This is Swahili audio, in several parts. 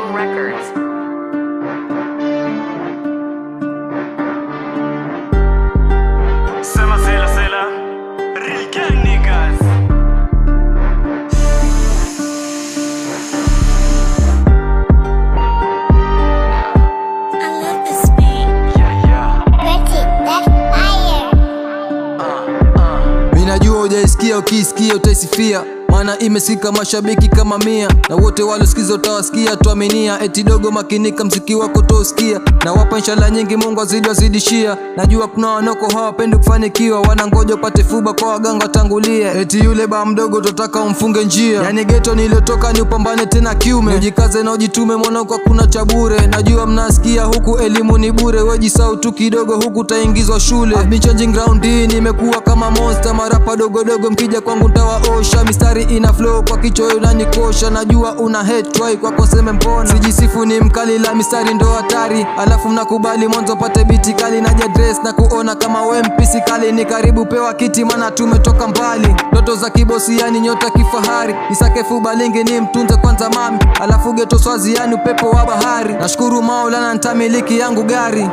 Strong Records. Real gang niggas. I love this beat. Yeah. That's fire. Minajua hujaisikia, ukisikia utaisifia, maana imesika mashabiki kama 100, na wote walosikiza utawasikia, tuaminia. Eti dogo makinika, mziki wako tosikia, na wapa inshallah nyingi, Mungu azidishia. Najua kuna wanoko hawapendi kufanikiwa, wanangoja upate fuba kwa waganga tangulia. Eti yule ba mdogo totaka umfunge njia, yani ghetto niliotoka ni upambane tena kiume, ujikaze na ujitume mwanangu, hakuna cha bure. Najua mnasikia huku elimu ni bure, wejisau tu kidogo huku taingizwa shule. I've been changing ground, hii nimekuwa kama monster, marapa dogo mkija kwangu ntawaosha. Mistari ina flow kwa kichwa unanikosha, najua una hate try kwa koseme mbona. Sijisifu ni mkali, la mistari ndo hatari, alafu mnakubali mwanzo pate biti kali. Naja dress na kuona kama we mpisi kali, ni karibu pewa kiti maana tumetoka mbali. Ndoto za kibosi yani nyota kifahari, isake fubalingi ni mtunze kwanza mami, alafu geto swazi yani upepo wa bahari. Nashukuru Maulana nitamiliki yangu gari,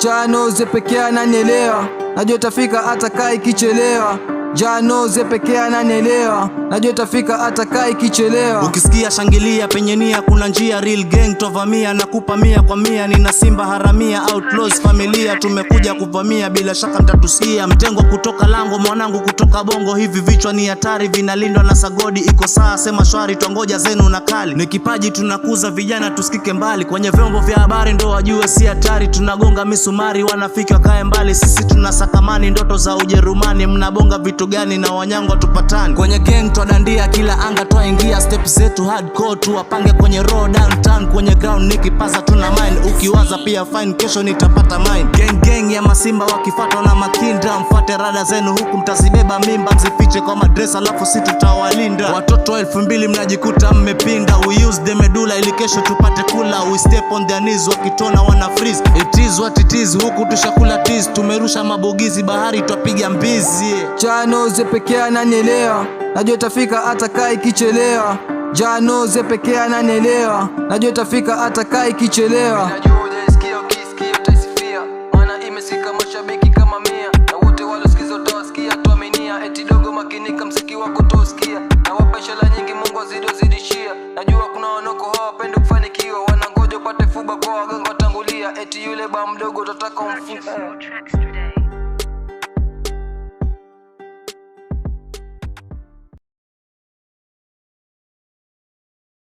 Janoze pekee ananielewa, najua tafika hata kai kichelewa. Janoze pekee ananielewa, najua tafika hata kai kichelewa. Ukisikia shangilia penye nia kuna njia, real gang tovamia na kupa 100 kwa 100. Nina simba haramia, outlaws familia, tumekuja kuvamia, bila shaka mtatusikia. Mtengo kutoka lango, mwanangu kutoka bongo, hivi vichwa ni hatari, vinalindwa na sagodi. Iko saa sema shwari, twangoja zenu na kali. Ni kipaji tunakuza vijana tusikike mbali, kwenye vyombo vya habari ndo wajue si hatari. Tunagonga misumari, wanafiki wakae mbali, sisi tunasakamani ndoto za Ujerumani. Mnabonga vitu gani na wanyango tupatani? Kwenye gang twadandia kila anga twaingia, step zetu hardcore tuwapange kwenye road downtown. Kwenye ground nikipaza tuna mind, ukiwaza pia fine, kesho nitapata mind. Gang ya masimba wakifatwa na makinda, mfate rada zenu huku mtazibeba mimba, mzifiche kwa madresa alafu si tutawalinda. Watoto 2000 mnajikuta mmepinda, we use the medulla ili kesho tupate kula. We step on their knees, wakitona wana freeze, it is what it is, huku tushakula tease. Tumerusha mabogizi bahari twapiga mbizi. Janoze pekee ananielewa, najua tafika hata kai kichelewa. Janoze pekee ananielewa, najua tafika hata kai kichelewa. Najua hujaisikia, ukisikia utaisifia, maana imesika mashabiki kama 100, na wote walosikiza utawasikia, tuaminia. Eti dogo makinika, mziki wako tosikia, na wapa inshallah nyingi, Mungu azidishia. Najua kuna wanoko hawapendi kufanikiwa, wanangoja upate fuba kwa waganga tangulia. Eti yule ba mdogo totaka umfunge